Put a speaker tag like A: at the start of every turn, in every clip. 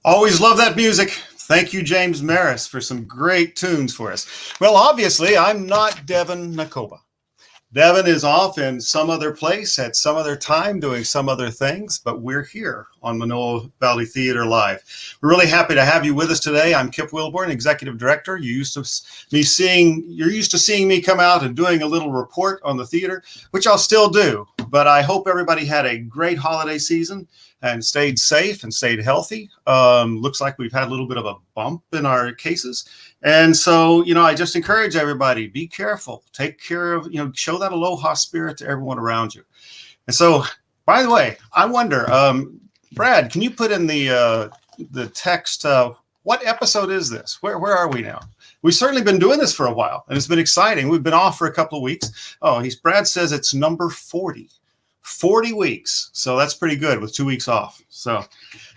A: Always love that music. Thank you, James Maris, for some great tunes for us. Well, obviously, I'm not Devin Nakoba. Devin is off in some other place at some other time doing some other things, but we're here on Manoa Valley Theater Live. We're really happy to have you with us today. I'm Kip Wilborn, Executive Director. You're used to seeing me come out and doing a little report on the theater, which I'll still do. But I hope everybody had a great holiday season and stayed safe and stayed healthy. Looks like we've had a little bit of a bump in our cases. And so, I just encourage everybody, be careful, take care of, show that aloha spirit to everyone around you. And so, by the way, I wonder, Brad, can you put in the text, what episode is this? Where are we now? We've certainly been doing this for a while, and it's been exciting. We've been off for a couple of weeks. Brad says it's number 40. 40 weeks. So that's pretty good with 2 weeks off. So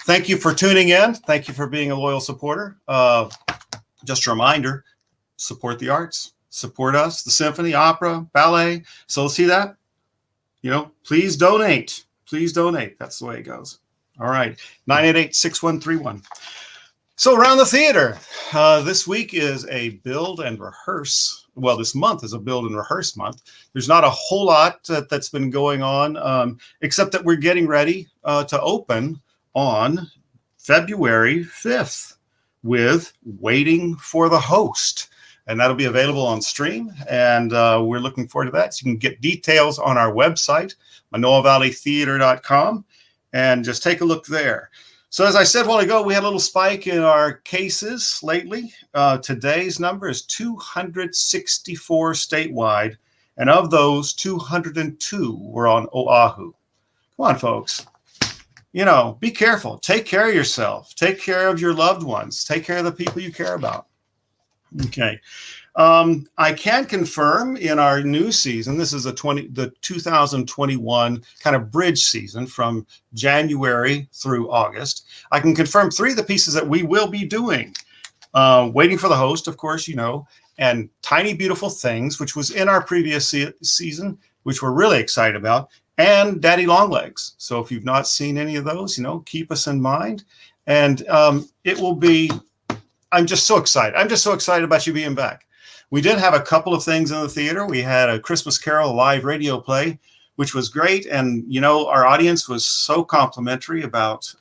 A: thank you for tuning in. Thank you for being a loyal supporter. Just a reminder, support the arts, support us, the symphony, opera, ballet. So see that? Please donate. Please donate. That's the way it goes. All right. 988-6131. So around the theater, this week is a build and rehearse. Well, this month is a build and rehearse month. There's not a whole lot that's been going on, except that we're getting ready to open on February 5th with Waiting for the Host. And that'll be available on stream. And we're looking forward to that. So you can get details on our website, manoavalleytheater.com, and just take a look there. So as I said a while ago, we had a little spike in our cases lately. Today's number is 264 statewide, and of those, 202 were on Oahu. Come on, folks. Be careful. Take care of yourself. Take care of your loved ones. Take care of the people you care about. Okay. I can confirm in our new season, this is the 2021 kind of bridge season from January through August. I can confirm 3 of the pieces that we will be doing. Waiting for the Host, of course, and Tiny Beautiful Things, which was in our previous season, which we're really excited about, and Daddy Longlegs. So if you've not seen any of those, keep us in mind. And it will be, I'm just so excited. I'm just so excited about you being back. We did have a couple of things in the theater. We had a Christmas Carol live radio play, which was great. And, our audience was so complimentary about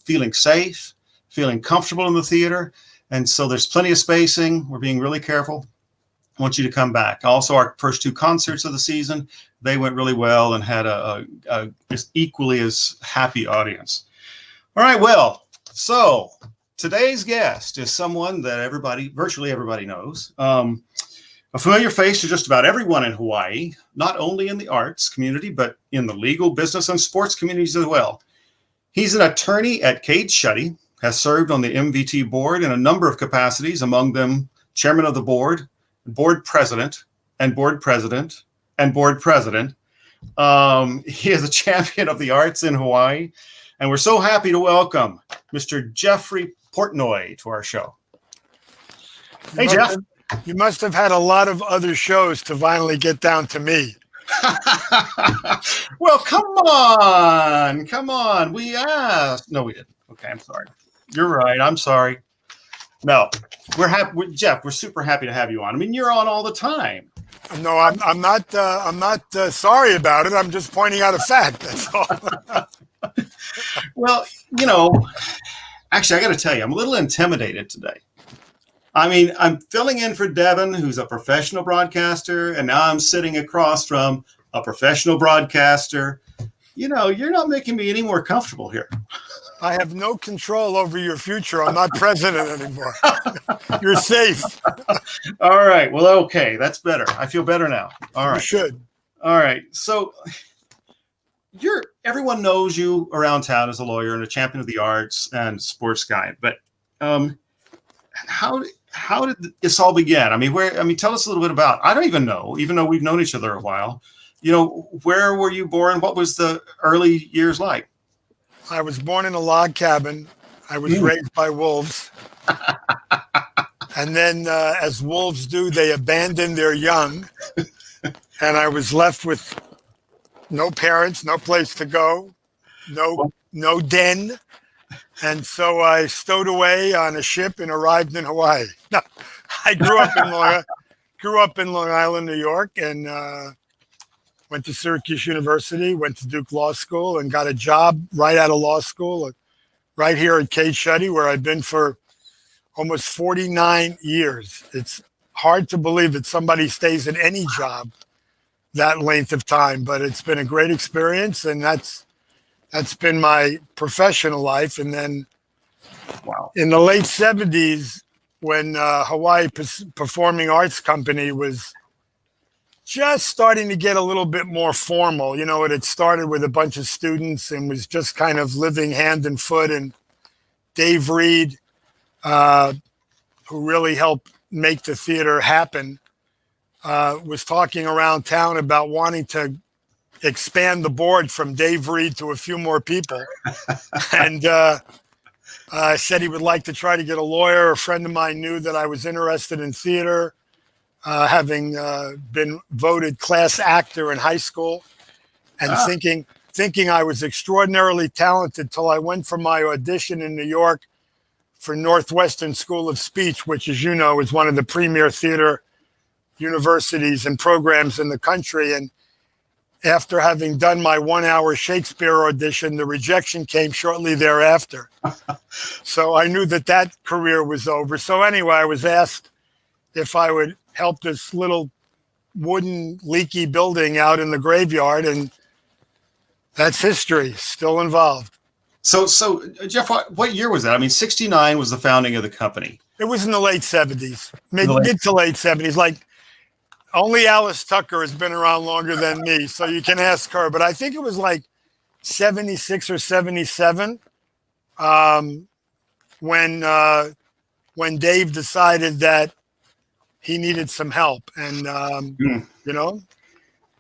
A: feeling safe, feeling comfortable in the theater. And so there's plenty of spacing. We're being really careful. I want you to come back. Also, our first 2 concerts of the season, they went really well and had a just equally as happy audience. All right, well, so today's guest is someone that virtually everybody knows. A familiar face to just about everyone in Hawaii, not only in the arts community, but in the legal, business, and sports communities as well. He's an attorney at Cade Schutte, has served on the MVT board in a number of capacities, among them chairman of the board, board president, and board president, and board president. He is a champion of the arts in Hawaii, and we're so happy to welcome Mr. Jeffrey PORTNOY to our show. Hey, Jeff.
B: You must have had a lot of other shows to finally get down to me.
A: Well, come on. We asked. No, we didn't. Okay, I'm sorry. You're right. I'm sorry. No, we're happy. Jeff, we're super happy to have you on. I mean, you're on all the time.
B: No, I'm not sorry about it. I'm just pointing out a fact. That's all.
A: Well, actually, I got to tell you, I'm a little intimidated today. I mean, I'm filling in for Devin, who's a professional broadcaster, and now I'm sitting across from a professional broadcaster. You're not making me any more comfortable here.
B: I have no control over your future. I'm not president anymore. You're safe.
A: All right. Well, okay. That's better. I feel better now. All right.
B: You should. All
A: right. So everyone knows you around town as a lawyer and a champion of the arts and sports guy. But how did this all begin? I mean, tell us a little bit about, I don't even know, even though we've known each other a while, where were you born? What was the early years like?
B: I was born in a log cabin. I was raised by wolves. And then as wolves do, they abandon their young. And I was left with no parents, no place to go, no den. And so I stowed away on a ship and arrived in Hawaii. No, I grew up in Long Island, New York, and went to Syracuse University, went to Duke Law School, and got a job right out of law school, right here at Cade Schutte, where I've been for almost 49 years. It's hard to believe that somebody stays in any job that length of time, but it's been a great experience, and that's been my professional life. And then
A: Wow.
B: in the late 70s, when Hawaii Performing Arts Company was just starting to get a little bit more formal, it had started with a bunch of students and was just kind of living hand and foot. And Dave Reed, who really helped make the theater happen, was talking around town about wanting to expand the board from Dave Reed to a few more people. And said he would like to try to get a lawyer. A friend of mine knew that I was interested in theater, having been voted class actor in high school, and thinking I was extraordinarily talented, till I went for my audition in New York for Northwestern School of Speech, which, as you know, is one of the premier theater universities and programs in the country. And after having done my 1-hour Shakespeare audition, the rejection came shortly thereafter. So I knew that career was over. So anyway, I was asked if I would help this little wooden leaky building out in the graveyard, and that's history. Still involved.
A: So Jeff, what year was that? I mean, 69 was the founding of the company.
B: It was in the late 70s, mid to late 70s. Like, only Alice Tucker has been around longer than me, so you can ask her. But I think it was like 76 or 77 when Dave decided that he needed some help. And,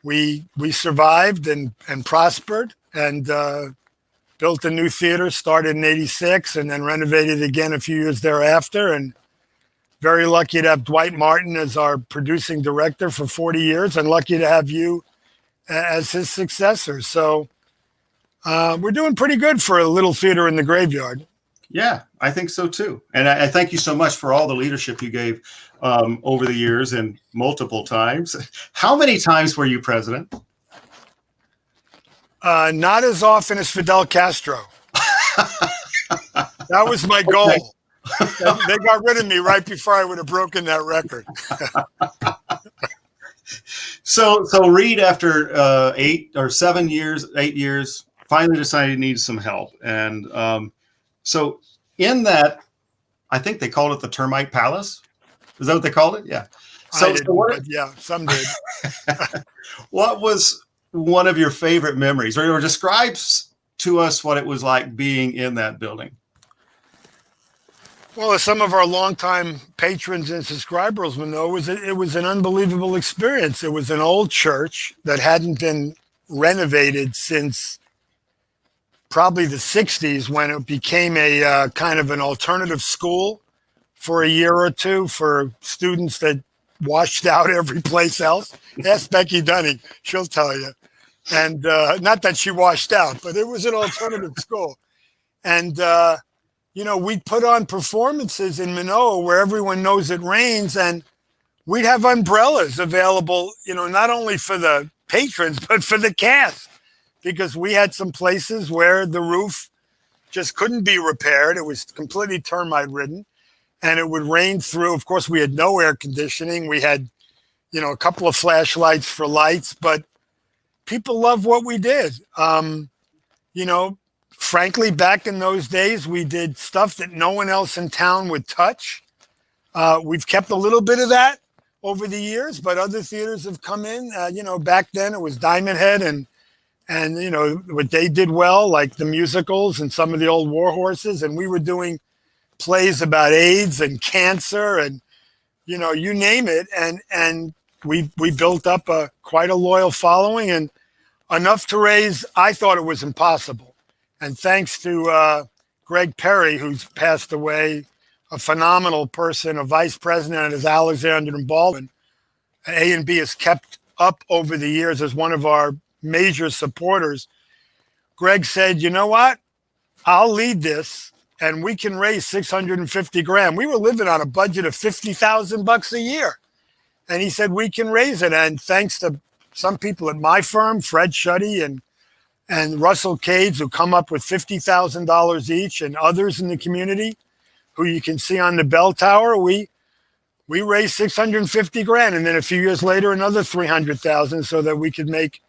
B: we survived and prospered, and built a new theater, started in 86, and then renovated again a few years thereafter. And very lucky to have Dwight Martin as our producing director for 40 years, and lucky to have you as his successor. So we're doing pretty good for a little theater in the graveyard.
A: Yeah, I think so too. And I thank you so much for all the leadership you gave over the years, and multiple times. How many times were you president?
B: Not as often as Fidel Castro. That was my goal. Okay. They got rid of me right before I would have broken that record.
A: So Reed, after 8 years, finally decided he needed some help. And so in that, I think they called it the Termite Palace. Is that what they called it? Yeah.
B: Yeah, some did.
A: What was one of your favorite memories, or describes to us what it was like being in that building?
B: Well, as some of our longtime patrons and subscribers will know, it was an unbelievable experience. It was an old church that hadn't been renovated since probably the 60s, when it became a kind of an alternative school for a year or two for students that washed out every place else. Ask Becky Dunning, she'll tell you. And not that she washed out, but it was an alternative school. And we'd put on performances in Manoa where everyone knows it rains, and we'd have umbrellas available, not only for the patrons, but for the cast, because we had some places where the roof just couldn't be repaired. It was completely termite ridden, and it would rain through. Of course, we had no air conditioning. We had, a couple of flashlights for lights, but people loved what we did. Frankly, back in those days, we did stuff that no one else in town would touch. We've kept a little bit of that over the years, but other theaters have come in. Back then it was Diamond Head and what they did well, like the musicals and some of the old war horses. And we were doing plays about AIDS and cancer and, you name it. And we built up quite a loyal following, and enough to raise, I thought it was impossible. And thanks to Greg Perry, who's passed away, a phenomenal person, a vice president at Alexander and Baldwin, A&B has kept up over the years as one of our major supporters. Greg said, you know what? I'll lead this. and we can raise 650 grand. We were living on a budget of $50,000 a year. And he said, we can raise it. And thanks to some people at my firm, Fred Shuddy and Russell Cades, who come up with $50,000 each, and others in the community who you can see on the bell tower, we raised 650 grand. And then a few years later, another 300,000 so that we could make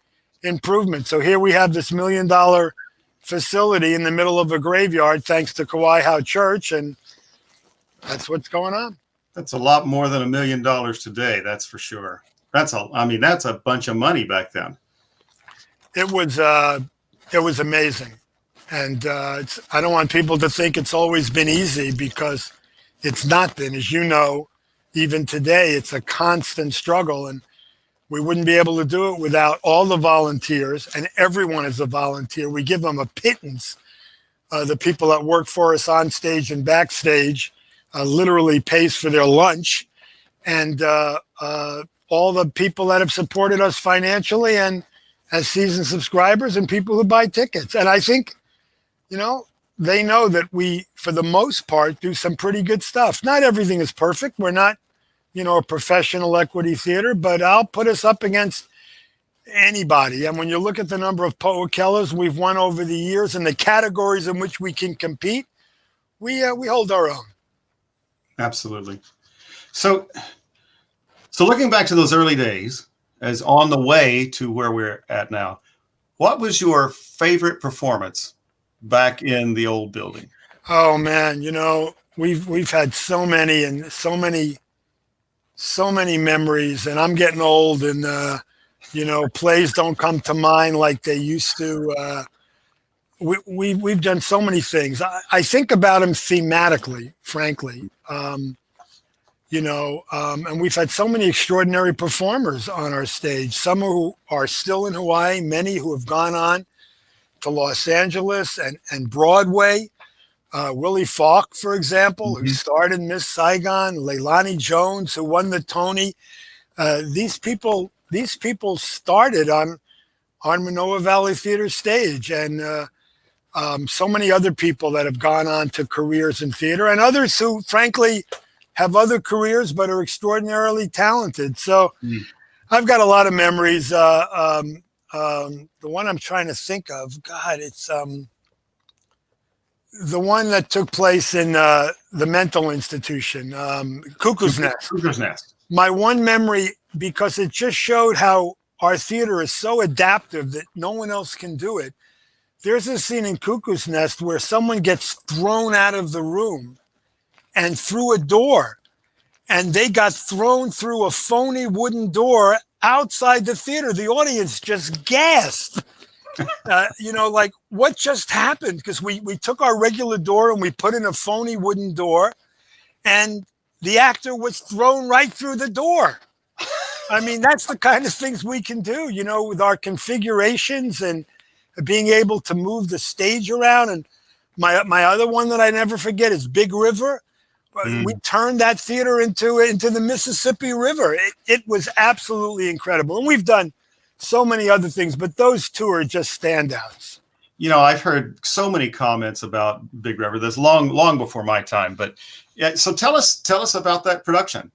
B: improvements. So here we have this $1 million facility in the middle of a graveyard, thanks to Kauai Howe Church. And that's what's going on.
A: That's a lot more than $1 million today. That's for sure. That's a bunch of money back then. It
B: was amazing. And I don't want people to think it's always been easy, because it's not been. As you know, even today, it's a constant struggle. And we wouldn't be able to do it without all the volunteers, and everyone is a volunteer. We give them a pittance. The people that work for us on stage and backstage literally pays for their lunch. And all the people that have supported us financially and as season subscribers, and people who buy tickets. And I think, they know that we, for the most part, do some pretty good stuff. Not everything is perfect. We're not, a professional equity theater, but I'll put us up against anybody. And when you look at the number of Po'okelas we've won over the years and the categories in which we can compete, we hold our own.
A: Absolutely. So looking back to those early days, as on the way to where we're at now, what was your favorite performance back in the old building?
B: Oh man, we've had so many memories, and I'm getting old, and plays don't come to mind like they used to. We've done so many things. I think about them thematically, frankly. And we've had so many extraordinary performers on our stage. Some who are still in Hawaii, many who have gone on to Los Angeles and Broadway. Willie Falk, for example, who starred in Miss Saigon, Leilani Jones, who won the Tony. These people started on Manoa Valley Theater stage, and so many other people that have gone on to careers in theater, and others who, frankly, have other careers but are extraordinarily talented. So I've got a lot of memories. The one I'm trying to think of, God, it's the one that took place in the mental institution, Cuckoo's Nest.
A: Cuckoo's Nest.
B: My one memory, because it just showed how our theater is so adaptive that no one else can do it. There's a scene in Cuckoo's Nest where someone gets thrown out of the room and through a door, and they got thrown through a phony wooden door outside the theater. The audience just gasped. Like, what just happened? Because we took our regular door and we put in a phony wooden door, and the actor was thrown right through the door. I mean, that's the kind of things we can do, with our configurations and being able to move the stage around. And my other one that I never forget is Big River. We turned that theater into the Mississippi River. It was absolutely incredible. And we've done so many other things, but those two are just standouts.
A: I've heard so many comments about Big River. That's long before my time. But yeah, so tell us about that production.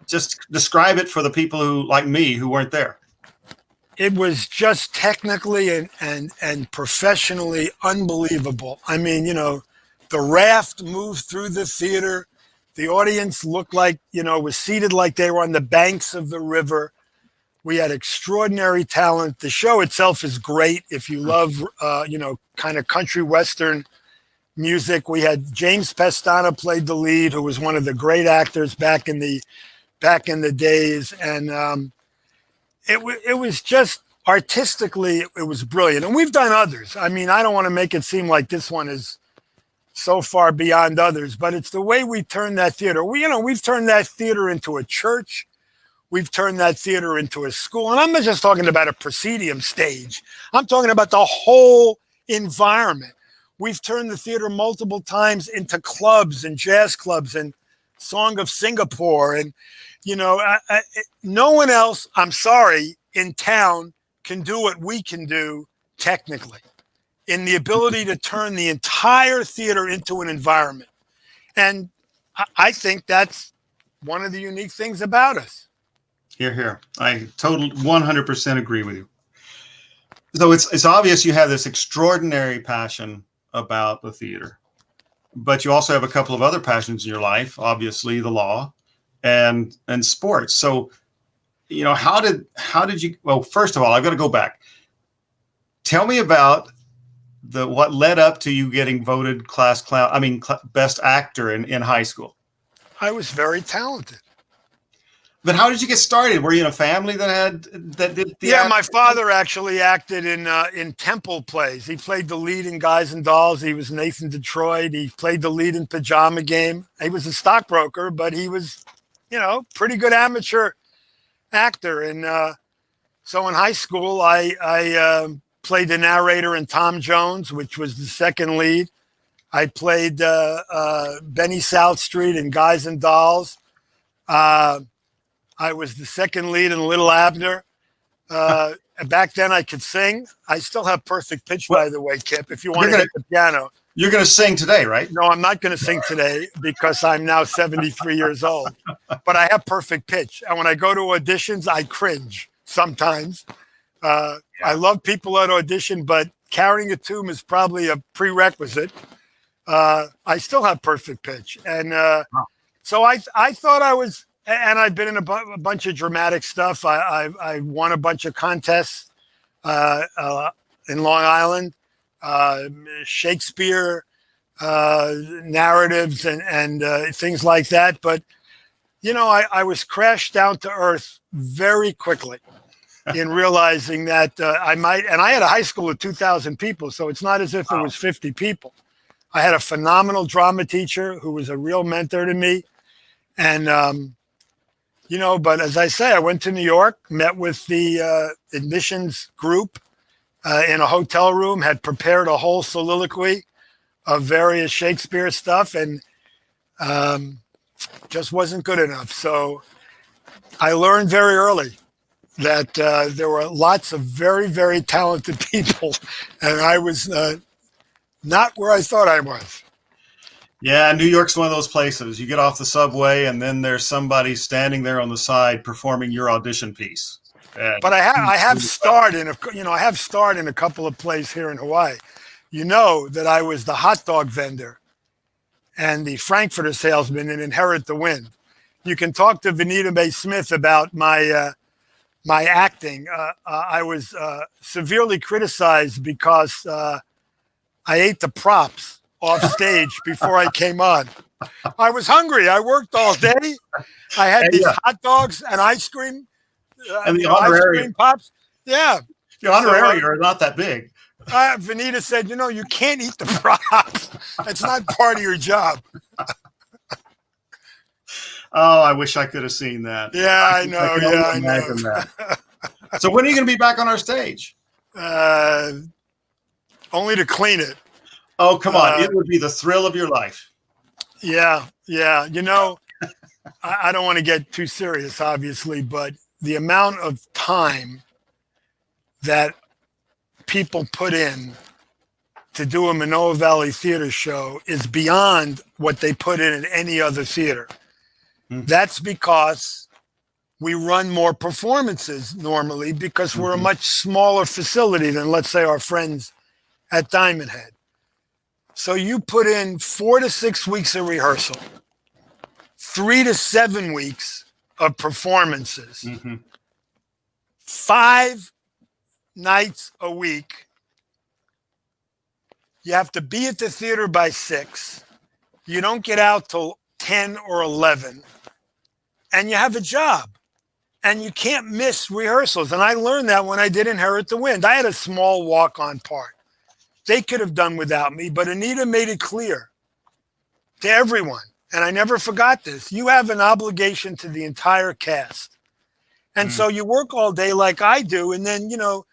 A: Just describe it for the people who, like me, who weren't there.
B: It was just technically and professionally unbelievable. I mean, the raft moved through the theater. The audience looked like, was seated like they were on the banks of the river. We had extraordinary talent. The show itself is great. If you love, kind of country western music, we had James Pestana played the lead, who was one of the great actors back in the days. And it was just artistically, it was brilliant. And we've done others. I mean, I don't want to make it seem like this one is so far beyond others, but it's the way we turn that theater. We've turned that theater into a church. We've turned that theater into a school. And I'm not just talking about a proscenium stage. I'm talking about the whole environment. We've turned the theater multiple times into clubs and jazz clubs and Song of Singapore. And, no one else, I'm sorry, in town can do what we can do technically. in the ability to turn the entire theater into an environment. And I think that's one of the unique things about us.
A: Here, here. I totally 100% agree with you. So it's obvious you have this extraordinary passion about the theater, but you also have a couple of other passions in your life, obviously the law and sports. So, you know, how did you, well, first of all, I've got to go back. Tell me about what led up to you getting voted best actor in high school.
B: I was very talented.
A: But how did you get started? Were you in a family that did theater?
B: Yeah, my father actually acted in Temple plays. He played the lead in Guys and Dolls. He was Nathan Detroit. He played the lead in Pajama Game. He was a stockbroker, but he was, you know, pretty good amateur actor. And so in high school, I played the narrator in Tom Jones, which was the second lead. I played Benny South Street in Guys and Dolls. I was the second lead in Little Abner. Back then I could sing. I still have perfect pitch, by the way, Kip, if you want to hit the piano.
A: You're going to sing today, right?
B: No, I'm not going to sing today because I'm now 73 years old. But I have perfect pitch. And when I go to auditions, I cringe sometimes. I love people at audition, but carrying a tune is probably a prerequisite. I still have perfect pitch. And so I thought I was, and I've been in a bunch of dramatic stuff. I won a bunch of contests in Long Island, Shakespeare narratives and things like that. But, you know, I was crashed down to earth very quickly in realizing that I might, and I had a high school of 2,000 people, so it's not as if it was 50 people. I had a phenomenal drama teacher who was a real mentor to me. And, you know, but as I say, I went to New York, met with the admissions group in a hotel room, had prepared a whole soliloquy of various Shakespeare stuff, and just wasn't good enough. So I learned very early that there were lots of very, very talented people, and I was not where I thought I was.
A: Yeah, New York's one of those places. You get off the subway, and then there's somebody standing there on the side performing your audition piece.
B: But I have starred in a couple of plays here in Hawaii. You know that I was the hot dog vendor and the Frankfurter salesman in Inherit the Wind. You can talk to Vanita Mae Smith about my acting. I was severely criticized because I ate the props off stage before I came on. I was hungry. I worked all day. I had these hot dogs and ice cream.
A: And the
B: ice cream pops. Yeah.
A: The honorary are not that big.
B: Vanita said, you know, you can't eat the props. That's not part of your job.
A: Oh, I wish I could have seen that.
B: Yeah, I know. I know.
A: That. So when are you going to be back on our stage?
B: Only to clean it.
A: Oh, come on. It would be the thrill of your life.
B: Yeah. You know, I don't want to get too serious, obviously, but the amount of time that people put in to do a Manoa Valley Theater show is beyond what they put in at any other theater. Mm-hmm. That's because we run more performances normally because we're a much smaller facility than, let's say, our friends at Diamond Head. So you put in 4 to 6 weeks of rehearsal, 3 to 7 weeks of performances, 5 nights a week. You have to be at the theater by 6. You don't get out till 10 or 11. And you have a job. And you can't miss rehearsals. And I learned that when I did Inherit the Wind. I had a small walk-on part. They could have done without me, but Anita made it clear to everyone, and I never forgot this, you have an obligation to the entire cast. And so you work all day like I do, and then, you know,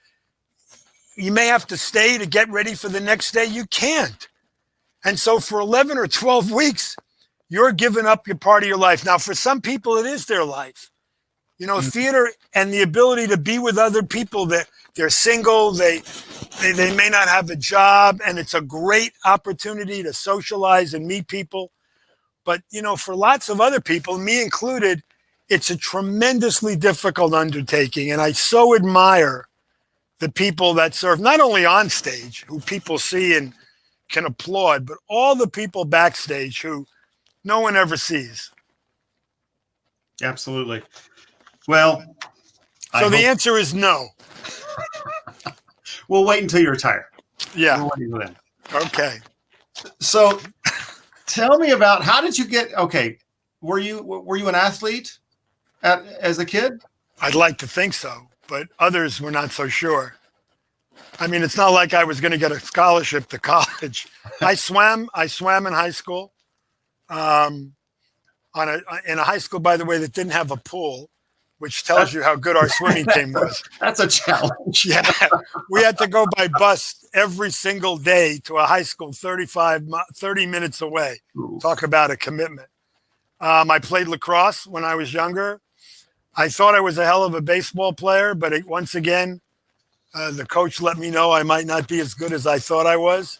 B: you may have to stay to get ready for the next day. You can't. And so for 11 or 12 weeks, you're giving up your part of your life. Now, for some people, it is their life. You know, theater and the ability to be with other people, that they're single, they may not have a job, and it's a great opportunity to socialize and meet people. But, for lots of other people, me included, it's a tremendously difficult undertaking. And I so admire the people that serve, not only on stage, who people see and can applaud, but all the people backstage who no one ever sees.
A: Absolutely. Well,
B: so the answer is no.
A: We'll wait until you retire.
B: Yeah.
A: We'll wait until then.
B: Okay.
A: So tell me about, how did you get, okay, were you an athlete as a kid?
B: I'd like to think so, but others were not so sure. I mean, it's not like I was going to get a scholarship to college. I swam in high school, in a high school, by the way, that didn't have a pool, which tells you how good our swimming team was.
A: That's a challenge.
B: Yeah, we had to go by bus every single day to a high school 30 minutes away.
A: Ooh.
B: Talk about a commitment. I played lacrosse when I was younger. I thought I was a hell of a baseball player, but once again, the coach let me know I might not be as good as I thought I was.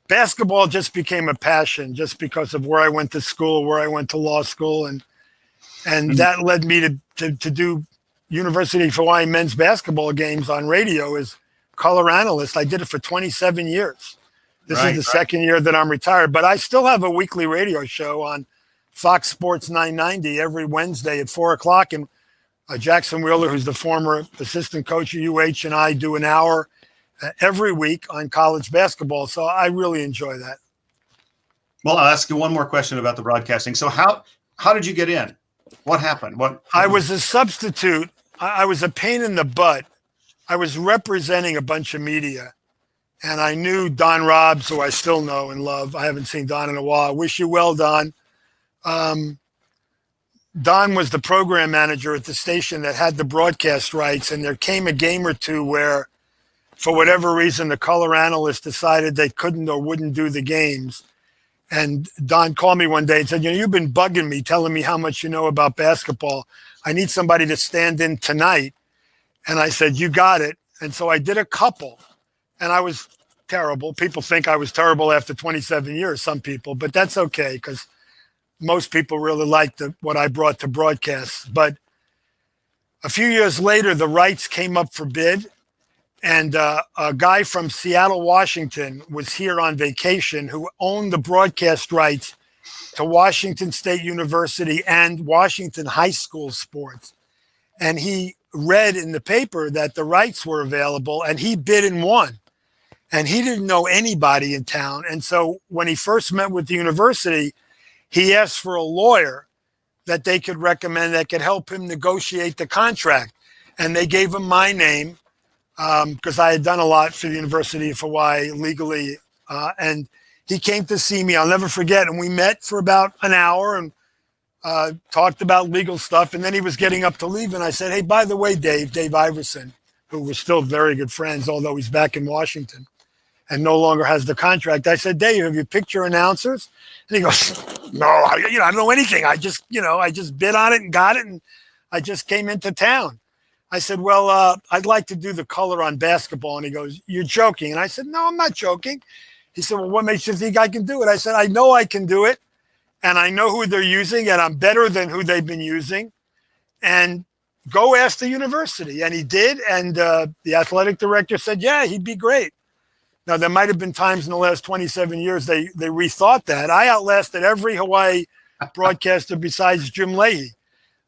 B: Basketball just became a passion just because of where I went to school, where I went to law school, and that led me to do University of Hawaii men's basketball games on radio as color analyst. I did it for 27 years. This is the second year that I'm retired, but I still have a weekly radio show on Fox Sports 990 every Wednesday at 4:00. And Jackson Wheeler, who's the former assistant coach at UH, and I do an hour every week on college basketball. So I really enjoy that.
A: Well, I'll ask you one more question about the broadcasting. So how did you get in? What happened?
B: I was a substitute. I was a pain in the butt. I was representing a bunch of media, and I knew Don Robbs, who I still know and love. I haven't seen Don in a while. I wish you well, Don. Don was the program manager at the station that had the broadcast rights, and there came a game or two where, for whatever reason, the color analyst decided they couldn't or wouldn't do the games. And Don called me one day and said, you've been bugging me, telling me how much you know about basketball. I need somebody to stand in tonight. And I said, you got it. And so I did a couple, and I was terrible. People think I was terrible after 27 years, some people, but that's okay, because most people really liked what I brought to broadcasts. But a few years later, the rights came up for bid, and a guy from Seattle, Washington was here on vacation who owned the broadcast rights to Washington State University and Washington High School sports. And he read in the paper that the rights were available, and he bid and won. And he didn't know anybody in town. And so when he first met with the university, he asked for a lawyer that they could recommend that could help him negotiate the contract. And they gave him my name because I had done a lot for the University of Hawaii legally. And he came to see me. I'll never forget. And we met for about an hour and talked about legal stuff. And then he was getting up to leave. And I said, hey, by the way, Dave Iverson, who was still very good friends, although he's back in Washington and no longer has the contract. I said, Dave, have you picked your announcers? And he goes, no, I don't know anything. I just bid on it and got it. And I just came into town. I said, well, I'd like to do the color on basketball. And he goes, you're joking. And I said, no, I'm not joking. He said, well, what makes you think I can do it? I said, I know I can do it. And I know who they're using, and I'm better than who they've been using. And go ask the university. And he did. And the athletic director said, yeah, he'd be great. Now, there might have been times in the last 27 years they rethought that. I outlasted every Hawaii broadcaster besides Jim Leahy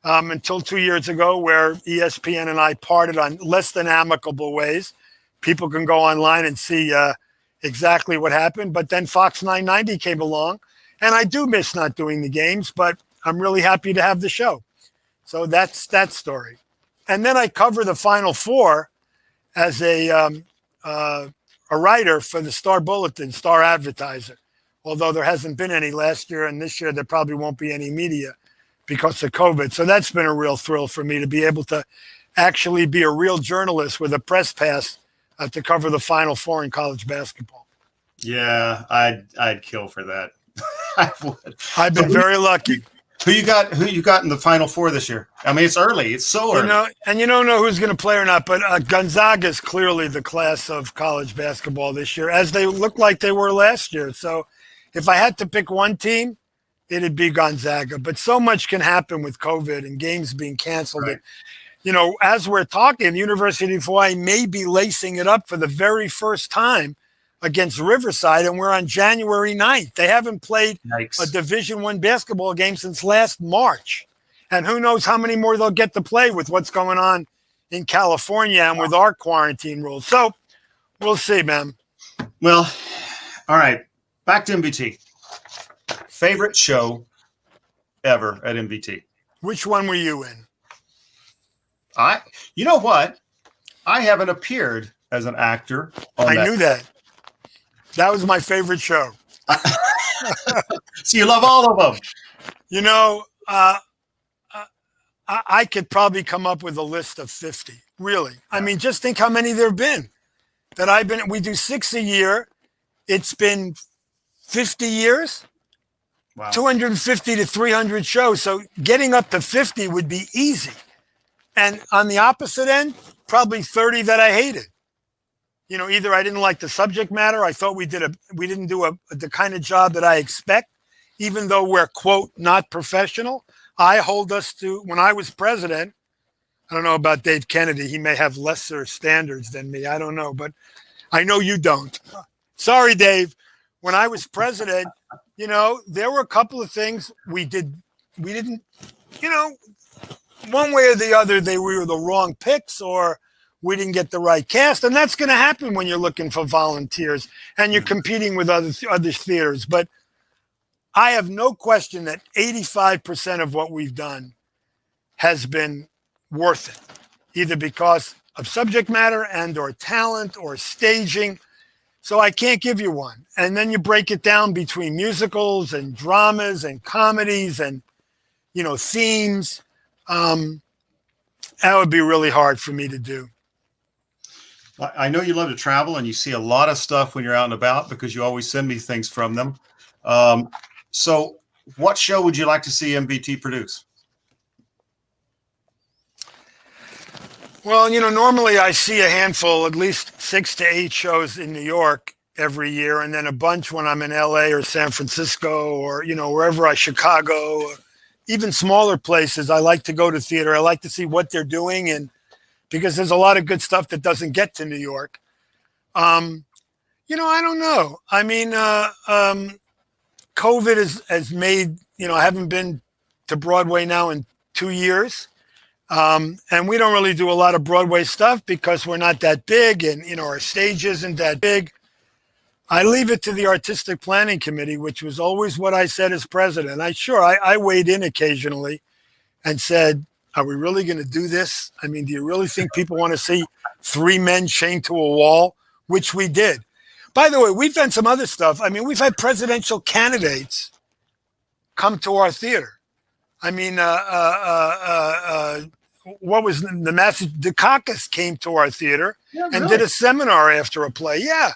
B: until 2 years ago, where ESPN and I parted on less than amicable ways. People can go online and see exactly what happened. But then Fox 990 came along, and I do miss not doing the games, but I'm really happy to have the show. So that's that story. And then I cover the Final Four as a writer for the Star Bulletin, Star Advertiser, although there hasn't been any last year, and this year there probably won't be any media because of COVID. So that's been a real thrill for me to be able to actually be a real journalist with a press pass to cover the Final Four in college basketball.
A: Yeah, I'd kill for that. I would.
B: I've been very lucky.
A: Who you got? Who you got in the Final Four this year? I mean, it's early. It's so early.
B: You know, and you don't know who's going to play or not, but Gonzaga is clearly the class of college basketball this year, as they look like they were last year. So if I had to pick one team, it'd be Gonzaga. But so much can happen with COVID and games being canceled.
A: Right.
B: And, you know, as we're talking, the University of Hawaii may be lacing it up for the very first time against Riverside, and we're on January 9th. They haven't played a Division I basketball game since last March. And who knows how many more they'll get to play with what's going on in California and with our quarantine rules. So we'll see, man.
A: Well, all right. Back to MVT. Favorite show ever at MVT?
B: Which one were you in?
A: You know what? I haven't appeared as an actor on
B: I knew that. That was my favorite show.
A: So you love all of them.
B: You know, I could probably come up with a list of 50, really. I mean, just think how many there have been that I've been. We do 6 a year. It's been 50 years,
A: Wow.
B: 250 to 300 shows. So getting up to 50 would be easy. And on the opposite end, probably 30 that I hated. You know, either I didn't like the subject matter. I thought we didn't do the kind of job that I expect, even though we're, quote, not professional. I hold us to, when I was president, I don't know about Dave Kennedy. He may have lesser standards than me. I don't know, but I know you don't. Sorry, Dave. When I was president, you know, there were a couple of things we didn't, you know, one way or the other, they were the wrong picks or we didn't get the right cast. And that's going to happen when you're looking for volunteers and you're competing with other theaters. But I have no question that 85% of what we've done has been worth it, either because of subject matter and or talent or staging. So I can't give you one. And then you break it down between musicals and dramas and comedies and, you know, themes. That would be really hard for me to do.
A: I know you love to travel and you see a lot of stuff when you're out and about because you always send me things from them. So what show would you like to see MVT produce?
B: Well, you know, normally I see a handful, at least 6 to 8 shows in New York every year, and then a bunch when I'm in LA or San Francisco or, you know, wherever Chicago, or even smaller places. I like to go to theater. I like to see what they're doing, and because there's a lot of good stuff that doesn't get to New York. You know, I don't know. I mean, COVID has made, you know, I haven't been to Broadway now in 2 years. And we don't really do a lot of Broadway stuff because we're not that big and, you know, our stage isn't that big. I leave it to the artistic planning committee, which was always what I said as president. I weighed in occasionally and said, are we really going to do this? I mean, do you really think people want to see 3 men chained to a wall? Which we did. By the way, we've done some other stuff. I mean, we've had presidential candidates come to our theater. I mean, what was the message? Dukakis came to our theater and did a seminar after a play. Yeah,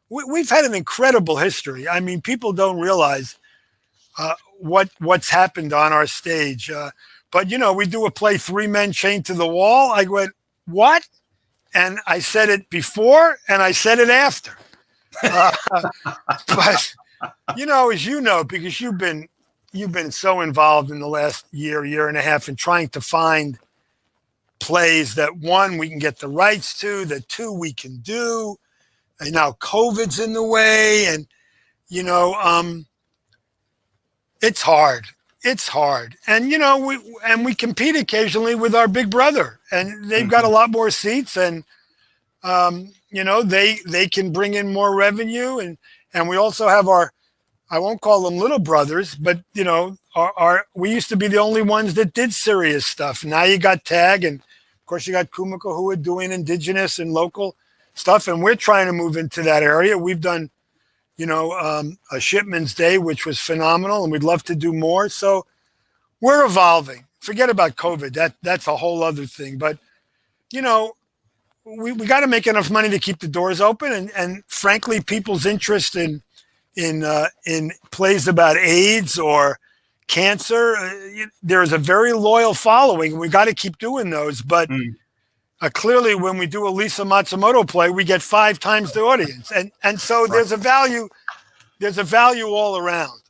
B: we've had an incredible history. I mean, people don't realize what's happened on our stage. But, you know, we do a play, 3 Men Chained to the Wall. I went, what? And I said it before and I said it after. But, you know, as you know, because you've been so involved in the last year and a half in trying to find plays that, 1, we can get the rights to, that 2, we can do. And now COVID's in the way. And, you know, it's hard. It's hard. And, you know, we compete occasionally with our big brother, and they've got a lot more seats, and, you know, they can bring in more revenue. And we also have I won't call them little brothers, but, you know, we used to be the only ones that did serious stuff. Now you got TAG, and of course you got Kumiko, who are doing indigenous and local stuff. And we're trying to move into that area. We've done, you know, a Shipman's Day, which was phenomenal, and we'd love to do more. So we're evolving. Forget about COVID. That's a whole other thing. But, you know, we got to make enough money to keep the doors open. And frankly, people's interest in plays about AIDS or cancer. There's a very loyal following. We got to keep doing those. But clearly, when we do a Lisa Matsumoto play, we get 5 times the audience, and so there's a value. There's a value all around.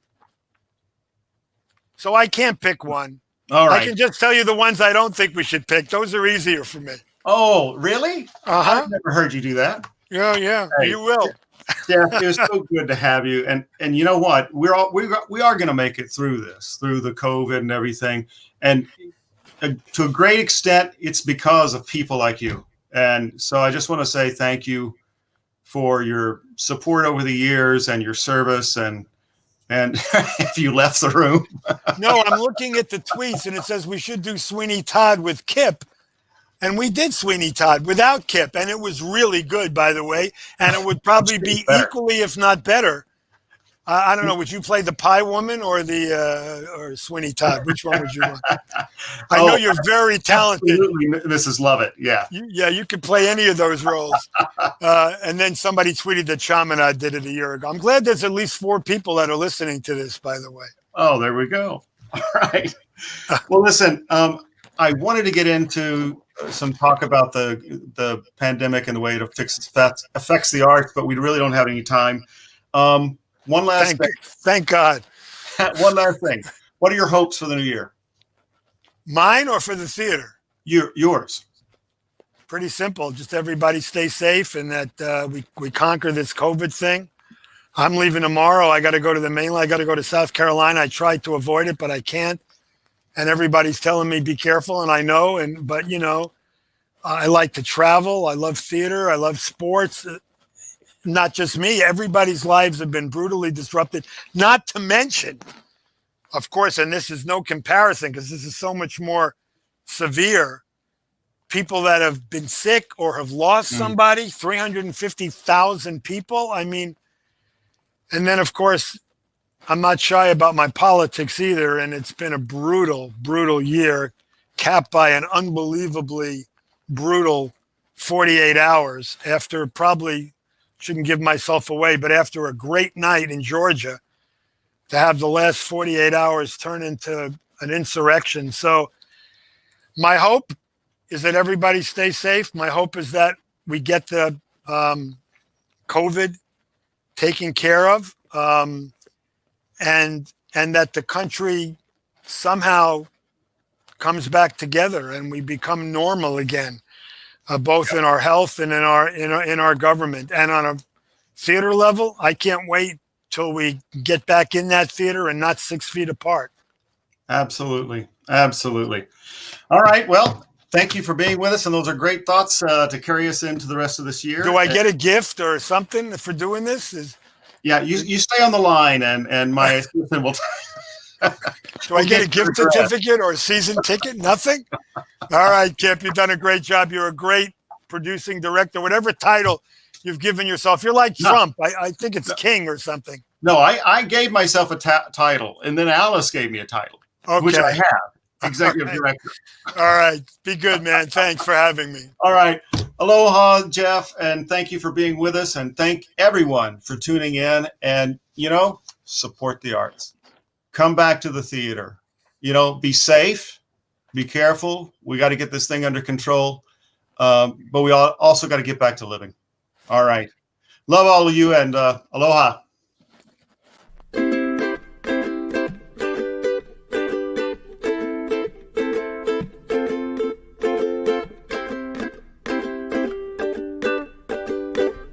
B: So I can't pick one.
A: All right.
B: I can just tell you the ones I don't think we should pick. Those are easier for me.
A: Oh, really?
B: Uh-huh.
A: I've never heard you do that.
B: Yeah,
A: Hey.
B: you will.
A: Jeff, it was so good to have you. And you know what? We are going to make it through this, through the COVID and everything. And to a great extent, it's because of people like you. And so I just want to say thank you for your support over the years and your service. And if you left the room.
B: No, I'm looking at the tweets and it says we should do Sweeney Todd with Kip. And we did Sweeney Todd without Kip. And it was really good, by the way. And it would probably be equally, if not better. I don't know. Would you play the Pie Woman or or Sweeney Todd? Which one would you want? I know you're very talented.
A: Absolutely, Mrs. Lovett. Yeah.
B: You could play any of those roles. And then somebody tweeted that Chaminade did it a year ago. I'm glad there's at least 4 people that are listening to this, by the way.
A: Oh, there we go. All right. Well, listen, I wanted to get into some talk about the pandemic and the way it affects the arts, but we really don't have any time. One last thing.
B: Thank God.
A: One last thing. What are your hopes for the new year?
B: Mine or for the theater?
A: Yours.
B: Pretty simple. Just everybody stay safe and that we conquer this COVID thing. I'm leaving tomorrow. I got to go to the mainland. I got to go to South Carolina. I tried to avoid it, but I can't. And everybody's telling me be careful, and I know. But you know, I like to travel. I love theater. I love sports. Not just me. Everybody's lives have been brutally disrupted. Not to mention, of course, and this is no comparison because this is so much more severe. People that have been sick or have lost somebody. 350,000 people. I mean, and then of course, I'm not shy about my politics either, and it's been a brutal, brutal year, capped by an unbelievably brutal 48 hours after probably, shouldn't give myself away, but after a great night in Georgia, to have the last 48 hours turn into an insurrection. So my hope is that everybody stays safe. My hope is that we get the COVID taken care of. And that the country somehow comes back together and we become normal again, both in our health and in our government. And on a theater level, I can't wait till we get back in that theater and not 6 feet apart.
A: Absolutely. Absolutely. All right. Well, thank you for being with us. And those are great thoughts to carry us into the rest of this year.
B: Do I get a gift or something for doing this?
A: Yeah, you stay on the line, and my assistant will.
B: Do I get a gift certificate or a season ticket? Nothing? All right, Kip, you've done a great job. You're a great producing director, whatever title you've given yourself. You're like Trump. I think it's king or something.
A: No, I gave myself a title, and then Alice gave me a title, which I have, executive director.
B: All right. Be good, man. Thanks for having me.
A: All right. Aloha, Jeff, and thank you for being with us, and thank everyone for tuning in. And, support the arts. Come back to the theater. Be safe, be careful. We got to get this thing under control, but we also got to get back to living. All right. Love all of you, and aloha.